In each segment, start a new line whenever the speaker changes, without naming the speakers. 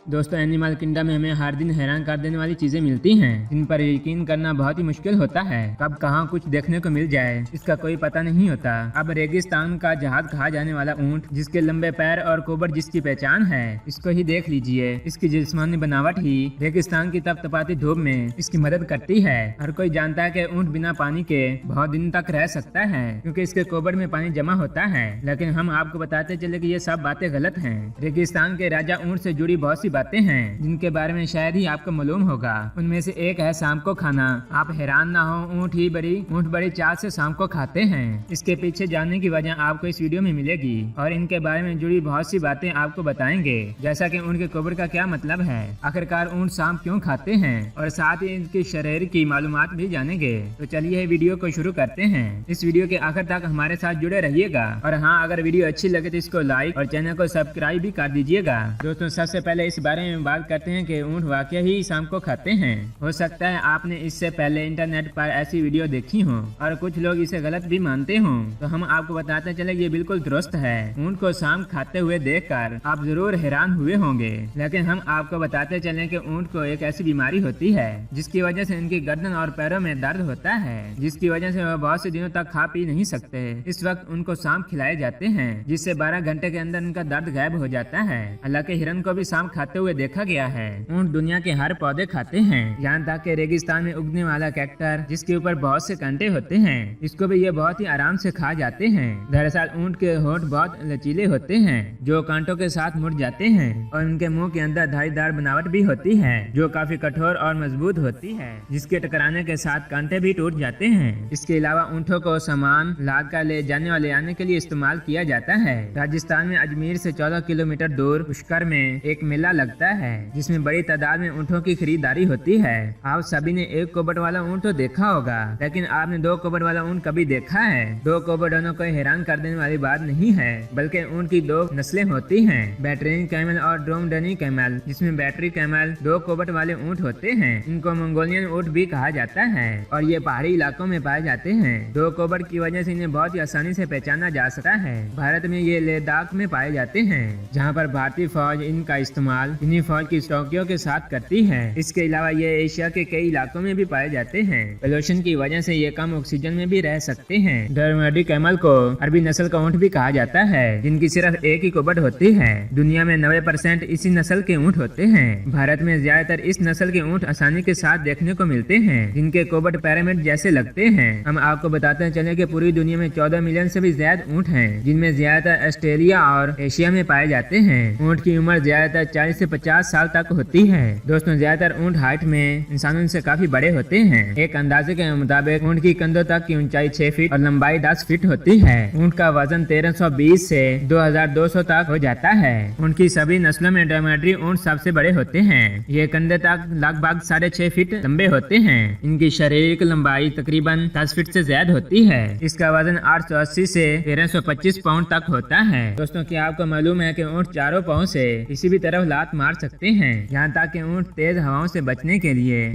दोस्तों, animal kingdom में हमें हर दिन हैरान कर देने वाली चीजें मिलती हैं, जिन पर यकीन करना बहुत ही मुश्किल होता है। कब कहाँ कुछ देखने को मिल जाए, इसका कोई पता नहीं होता। अब रेगिस्तान का जहाज कहा जाने वाला ऊंट, जिसके लंबे पैर और कोबर जिसकी पहचान है, इसको ही देख लीजिए। इसकी जिस्मानी बनावट ही रेगिस्तान की तपतपाती धूप में इसकी मदद करती है। हर कोई जानता है कि ऊंट बिना पानी के बहुत दिन तक रह सकता है, क्योंकि इसके कोबर में पानी जमा होता है। लेकिन हम आपको बताते चले कि ये सब बातें गलत हैं। रेगिस्तान के राजा ऊंट से जुड़ी बहुत सी बातें हैं, जिनके बारे में शायद ही आपको मालूम होगा। उनमें से एक है शाम को खाना। आप हैरान ना हो, ऊंट बड़ी चाव से शाम को खाते हैं। इसके पीछे जानने की वजह आपको इस वीडियो में मिलेगी और इनके बारे में जुड़ी बहुत सी बातें आपको बताएंगे, जैसा कि ऊंट के कोबर का क्या मतलब है, आखिरकार ऊंट शाम क्यों खाते हैं, और साथ ही इनके शरीर की मालूमात भी जानेंगे। तो चलिए वीडियो को शुरू करते हैं। इस वीडियो के आखिर तक हमारे साथ जुड़े रहिएगा, और हाँ, अगर वीडियो अच्छी लगे तो इसको लाइक और चैनल को सब्सक्राइब भी कर दीजिएगा। दोस्तों, सबसे पहले इस बारे में बात करते हैं कि ऊंट वाकई ही शाम को खाते हैं। हो सकता है आपने इससे पहले इंटरनेट पर ऐसी वीडियो देखी हो और कुछ लोग इसे गलत भी मानते हो, तो हम आपको बताते चले ये बिल्कुल दुरुस्त है। ऊंट को शाम खाते हुए देखकर आप जरूर हैरान हुए होंगे, लेकिन हम आपको बताते चले कि ऊंट को एक ऐसी बीमारी होती है जिसकी वजह से इनकी गर्दन और पैरों में दर्द होता है, जिसकी वजह से वह बहुत से दिनों तक खा पी नहीं सकते। इस वक्त उनको शाम खिलाए जाते हैं, जिससे 12 घंटे के अंदर इनका दर्द गायब हो जाता है। हालांकि हिरन को भी शाम खाते हुए देखा गया है। ऊंट दुनिया के हर पौधे खाते हैं, यहाँ तक कि रेगिस्तान में उगने वाला कैक्टर, जिसके ऊपर बहुत से कांटे होते हैं, इसको भी ये बहुत ही आराम से खा जाते हैं। दरअसल ऊंट के होंठ बहुत लचीले होते हैं, जो कांटों के साथ मुड़ जाते हैं, और उनके मुंह के अंदर धारीदार बनावट भी होती है, जो काफी कठोर और मजबूत होती है, जिसके टकराने के साथ कांटे भी टूट जाते हैं। इसके अलावा ऊंटों को सामान लाद कर ले जाने और ले आने के लिए इस्तेमाल किया जाता है। राजस्थान में अजमेर से 14 किलोमीटर दूर पुष्कर में एक मेला लगता है, जिसमें बड़ी तादाद में ऊंटों की खरीदारी होती है। आप सभी ने एक कोबर वाला ऊंट तो देखा होगा, लेकिन आपने 2 कोबर वाला ऊंट कभी देखा है? 2 कोबर दोनों को हैरान कर देने वाली बात नहीं है, बल्कि ऊंट की 2 नस्लें होती हैं, बैटरीन कैमल और ड्रोमडनी कैमल, जिसमें बैटरी कैमल 2 कोबर वाले ऊंट होते हैं। इनको मंगोलियन ऊंट भी कहा जाता है, और ये पहाड़ी इलाकों में पाए जाते हैं। 2 कोबर की वजह से इन्हें बहुत ही आसानी से पहचाना जा सकता है। भारत में ये लद्दाख में पाए जाते हैं, जहाँ पर भारतीय फौज इनका इस्तेमाल इन्हीं फौज की चौकियों के साथ करती है। इसके अलावा ये एशिया के कई इलाकों में भी पाए जाते हैं। पोल्यूशन की वजह से ये कम ऑक्सीजन में भी रह सकते हैं। ड्रोमेडी कैमल को अरबी नस्ल का ऊंट भी कहा जाता है, जिनकी सिर्फ एक ही कोबड़ होती है। दुनिया में 90% इसी नस्ल के ऊंट होते हैं। भारत में ज्यादातर इस नस्ल के ऊंट आसानी के साथ देखने को मिलते हैं, जिनके कोबड़ पिरामिड जैसे लगते हैं। हम आपको बताते चले कि पूरी दुनिया में 14 मिलियन से भी ज्यादा ऊंट हैं, जिनमें ज्यादातर ऑस्ट्रेलिया और एशिया में पाए जाते हैं। ऊंट की उम्र ज्यादातर 40 से 50 साल तक होती है। दोस्तों, ज्यादातर ऊंट हाइट में इंसानों से काफी बड़े होते हैं। एक अंदाजे के मुताबिक ऊंट की कंधों तक की ऊंचाई 6 फीट और लंबाई 10 फीट होती है। ऊंट का वजन 1320 से 2200 तक हो जाता है। ऊंट की सभी नस्लों में ड्रोमेडरी ऊंट सबसे बड़े होते हैं। ये कंधे तक लगभग 6.5 फीट लंबे होते हैं। इनकी शारीरिक लंबाई तकरीबन 10 फीट से ज्यादा होती है। इसका वजन 880 से 1325 पाउंड तक होता है। दोस्तों, क्या आपको मालूम है कि ऊंट चारों पाँव से किसी भी तरफ लात मार सकते हैं? यहाँ तक कि ऊंट तेज हवाओं से बचने के लिए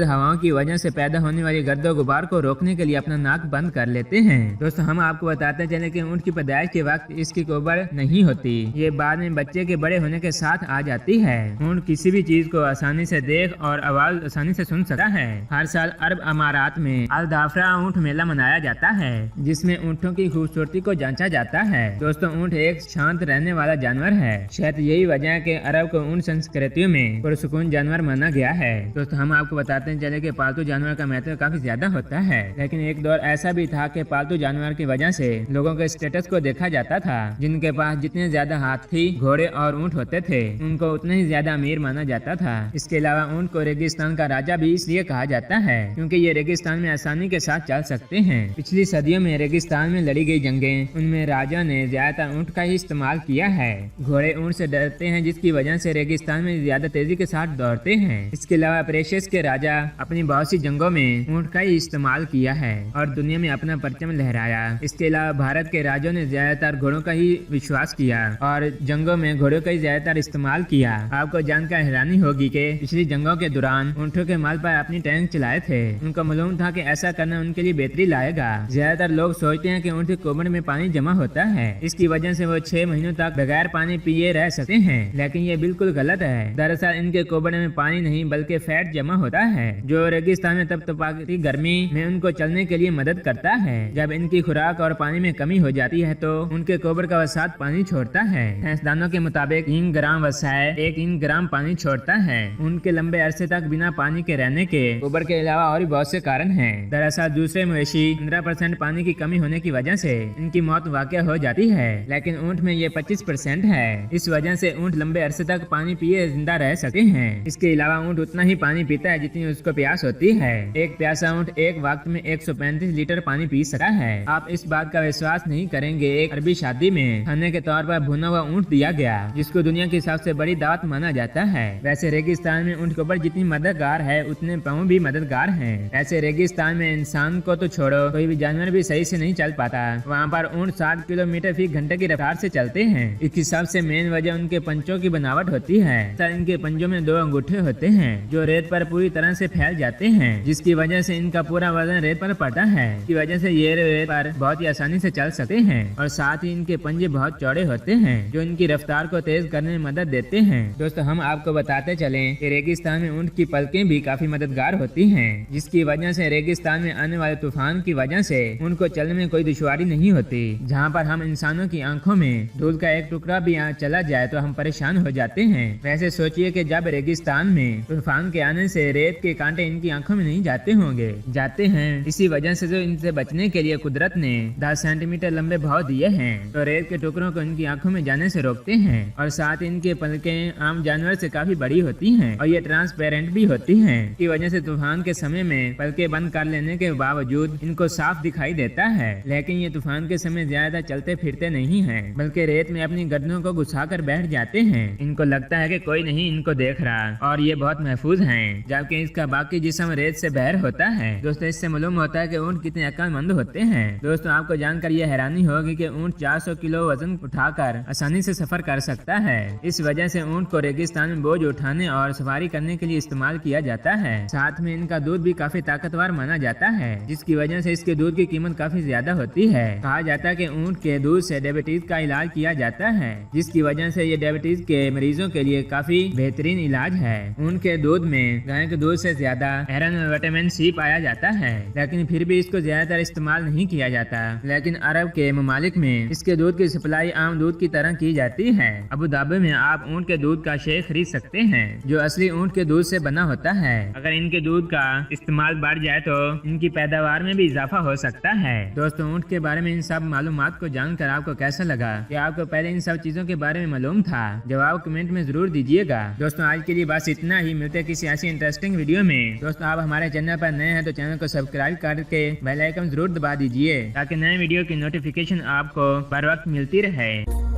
हवाओं की वजह से पैदा होने वाली गर्दो गुबार को रोकने के लिए अपना नाक बंद कर लेते हैं। दोस्तों, हम आपको बताते चले कि ऊंट की पैदाइश के वक्त इसकी कोबड़ नहीं होती, ये बाद में बच्चे के बड़े होने के साथ आ जाती है। ऊंट किसी भी चीज को आसानी से देख और आवाज आसानी से सुन सकता है। हर साल अरब अमारात में अल दाफरा ऊंट मेला मनाया जाता है, जिसमें ऊंटों की खूबसूरती को जांचा जाता है। दोस्तों, ऊंट एक शांत रहने वाला जानवर है। शायद यही वजह है कि अरब को ऊंट संस्कृतियों में पुरसुकून जानवर माना गया है। दोस्तों, हम आपको बताते चले कि पालतू जानवर का महत्व काफी ज्यादा होता है, लेकिन एक दौर ऐसा भी था कि पालतू जानवर की वजह से लोगों के स्टेटस को देखा जाता था। जिनके पास जितने ज्यादा हाथी, घोड़े और ऊंट होते थे, उनको उतने ही ज्यादा अमीर माना जाता था। इसके अलावा ऊंट को रेगिस्तान का राजा भी इसलिए कहा जाता है, क्योंकि ये रेगिस्तान में आसानी के साथ चल सकते हैं। पिछली सदियों में रेगिस्तान में लड़ी गई जंगें, उनमें राजा ने ज्यादातर ऊंट का ही इस्तेमाल किया है। घोड़े ऊंट से डरते हैं, जिसकी वजह से रेगिस्तान में ज्यादा तेजी के साथ दौड़ते हैं। इसके अलावा प्रेशियस के राजा अपनी बहुत सी जंगों में ऊंट का ही इस्तेमाल किया है और दुनिया में अपना परचम लहराया। इसके अलावा भारत के राजों ने ज्यादातर घोड़ों का ही विश्वास किया और जंगों में घोड़ों का ही ज्यादातर इस्तेमाल किया। आपको जानकर हैरानी होगी कि पिछली जंगों के दौरान ऊंटों के माल पर अपनी टैंक चलाए थे। उनको मालूम था कि ऐसा करना उनके लिए बेहतरी लाएगा। ज्यादातर लोग सोचते हैं कि ऊंट के कोबड़ में पानी जमा होता है, इसकी वजह से वो 6 महीनों तक बगैर पानी पिए रह सकते हैं। लेकिन ये बिल्कुल गलत है। दरअसल इनके कोबड़े में पानी नहीं बल्कि फैट जमा होता है जो रेगिस्तान में तपती गर्मी में उनको चलने के लिए मदद करता है। जब इनकी खुराक और पानी में कमी हो जाती है तो उनके कोबर का वसात पानी छोड़ता है। साइंसदानों के मुताबिक 3 ग्राम वसाए 1 ग्राम पानी छोड़ता है। उनके लंबे अरसे तक बिना पानी के रहने के कोबर के अलावा और भी बहुत से कारण हैं। दरअसल दूसरे मवेशी 15% पानी की कमी होने की वजह से इनकी मौत वाक़या हो जाती है, लेकिन ऊँट में ये 25% है। इस वजह से ऊँट लंबे अरसे तक पानी पिए जिंदा रह सकते हैं। इसके अलावा ऊँट उतना ही पानी पीता है जितनी उसको प्यास होती है। एक प्यासा ऊँट एक वक्त में 135 लीटर पानी पी सकता है। आप इस बात का विश्वास नहीं करेंगे, एक अरबी शादी में खाने के तौर पर भुना हुआ ऊँट दिया गया जिसको दुनिया की सबसे बड़ी दावत माना जाता है। वैसे रेगिस्तान में ऊँट कोबर जितनी मददगार है उतने पाँव भी मददगार हैं। ऐसे रेगिस्तान में इंसान को तो छोड़ो कोई भी जानवर भी सही से नहीं चल पाता। वहाँ पर ऊँट 60 किलोमीटर फी घंटे की रफ्तार से चलते हैं। इसकी सबसे मेन वजह उनके पंचों की बनावट होती है। इनके पंजों में 2 अंगूठे होते हैं जो रेत पर पूरी तरह से फैल जाते हैं, जिसकी वजह से इनका पूरा वजन रेत पर पड़ता है। इसकी वजह से ये रेत पर बहुत ही आसानी से चल सकते हैं और साथ ही इनके पंजे बहुत चौड़े होते हैं जो इनकी रफ्तार को तेज करने में मदद देते हैं। दोस्तों हम आपको बताते चलें कि रेगिस्तान में ऊँट की पलकें भी काफी मददगार होती हैं, जिसकी वजह से रेगिस्तान में आने वाले तूफान की वजह से उनको चलने में कोई दुश्वारी नहीं होती। जहाँ पर हम इंसानों की आंखों में धूल का एक टुकड़ा भी चला जाए तो हम परेशान हो जाते हैं। वैसे सोचिए कि जब रेगिस्तान में तूफान के आने से रेत के कांटे इनकी आंखों में नहीं जाते होंगे, जाते हैं। इसी वजह से जो इनसे बचने के लिए कुदरत ने 10 सेंटीमीटर लंबे भाव दिए हैं तो रेत के टुकड़ों को इनकी आंखों में जाने से रोकते हैं। और साथ ही इनके पलकें आम जानवर से काफी बड़ी होती हैं और ये ट्रांसपेरेंट भी होती हैं। की वजह से तूफान के समय में पलकें बंद कर लेने के बावजूद इनको साफ दिखाई देता है। लेकिन ये तूफान के समय ज्यादा चलते फिरते नहीं है बल्कि रेत में अपनी गर्दनों को घुसा कर बैठ जाते हैं। इनको लगता है कि कोई नहीं इनको देख रहा और ये बहुत महफूज हैं, जबकि इसका बाकी जिस्म रेत से बाहर होता है। दोस्तों इससे मालूम होता है कि ऊँट कितने अक्लमंद होते हैं। दोस्तों आपको जानकर यह हैरानी होगी कि ऊँट 400 किलो वजन उठाकर आसानी से सफर कर सकता है। इस वजह से ऊँट को रेगिस्तान में बोझ उठाने और सवारी करने के लिए इस्तेमाल किया जाता है। साथ में इनका दूध भी काफी ताकतवर माना जाता है, जिसकी वजह से इसके दूध की कीमत काफी ज्यादा होती है। कहा जाता है कि ऊँट के दूध से डायबिटीज का इलाज किया जाता है, जिसकी वजह से ये डायबिटीज के मरीजों के लिए काफी बेहतरीन इलाज है। ऊँट के दूध में गाय के दूध से ज्यादा आयरन और विटामिन सी पाया जाता है, लेकिन फिर भी इसको ज्यादातर इस्तेमाल नहीं किया जाता। लेकिन अरब के ममालिक में इसके दूध की सप्लाई आम दूध की तरह की जाती है। अबू धाबी में आप ऊँट के दूध का शेक खरीद सकते हैं जो असली ऊँट के दूध से बना होता है। अगर इनके दूध का इस्तेमाल बढ़ जाए तो इनकी पैदावार में भी इजाफा हो सकता है। दोस्तों ऊँट के बारे में इन सब मालूमात को जानकर आपको कैसा लगा? क्या आपको पहले इन सब चीजों के बारे में मालूम था? जवाब कमेंट में जरूर दीजिएगा। दोस्तों आज के लिए बस इतना ही, मिलते हैं किसी ऐसी इंटरेस्टिंग वीडियो में। दोस्तों आप हमारे चैनल पर नए हैं तो चैनल को सब्सक्राइब करके बेल आइकन जरूर दबा दीजिए ताकि नए वीडियो की नोटिफिकेशन आपको बर वक्त मिलती रहे।